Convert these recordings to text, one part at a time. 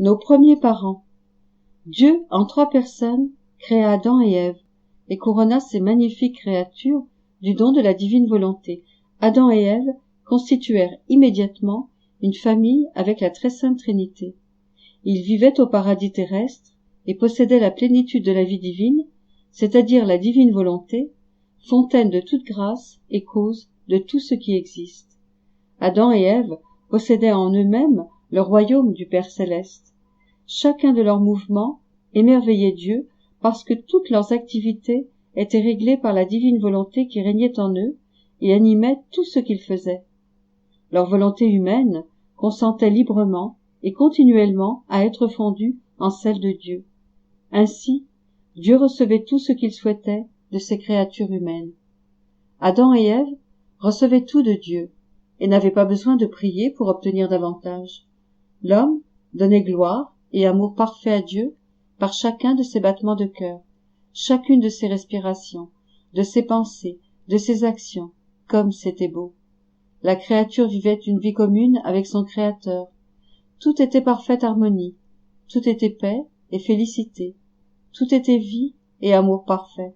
Nos premiers parents. Dieu, en 3 personnes, créa Adam et Ève, et couronna ces magnifiques créatures du don de la divine volonté. Adam et Ève constituèrent immédiatement une famille avec la très sainte Trinité. Ils vivaient au paradis terrestre et possédaient la plénitude de la vie divine, c'est-à-dire la divine volonté, fontaine de toute grâce et cause de tout ce qui existe. Adam et Ève possédaient en eux-mêmes le royaume du Père céleste. Chacun de leurs mouvements émerveillait Dieu parce que toutes leurs activités étaient réglées par la divine volonté qui régnait en eux et animait tout ce qu'ils faisaient. Leur volonté humaine consentait librement et continuellement à être fondue en celle de Dieu. Ainsi, Dieu recevait tout ce qu'il souhaitait de ses créatures humaines. Adam et Ève recevaient tout de Dieu et n'avaient pas besoin de prier pour obtenir davantage. L'homme donnait gloire et amour parfait à Dieu par chacun de ses battements de cœur, chacune de ses respirations, de ses pensées, de ses actions, comme c'était beau. La créature vivait une vie commune avec son Créateur. Tout était parfaite harmonie, tout était paix et félicité, tout était vie et amour parfait.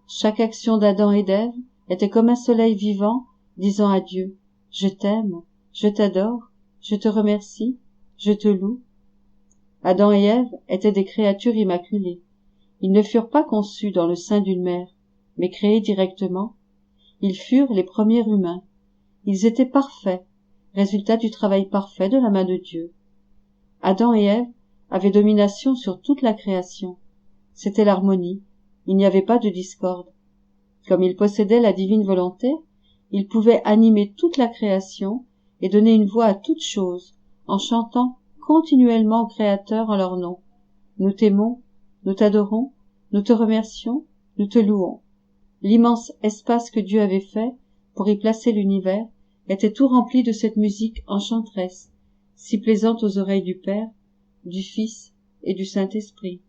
Chaque action d'Adam et d'Ève était comme un soleil vivant disant à Dieu « Je t'aime, je t'adore, je te remercie, je te loue ». Adam et Ève étaient des créatures immaculées. Ils ne furent pas conçus dans le sein d'une mère, mais créés directement. Ils furent les premiers humains. Ils étaient parfaits, résultat du travail parfait de la main de Dieu. Adam et Ève avaient domination sur toute la création. C'était l'harmonie. Il n'y avait pas de discorde. Comme ils possédaient la divine volonté, ils pouvaient animer toute la création et donner une voix à toutes choses, en chantant continuellement au Créateur en leur nom. Nous t'aimons, nous t'adorons, nous te remercions, nous te louons. L'immense espace que Dieu avait fait pour y placer l'univers était tout rempli de cette musique enchanteresse, si plaisante aux oreilles du Père, du Fils et du Saint-Esprit.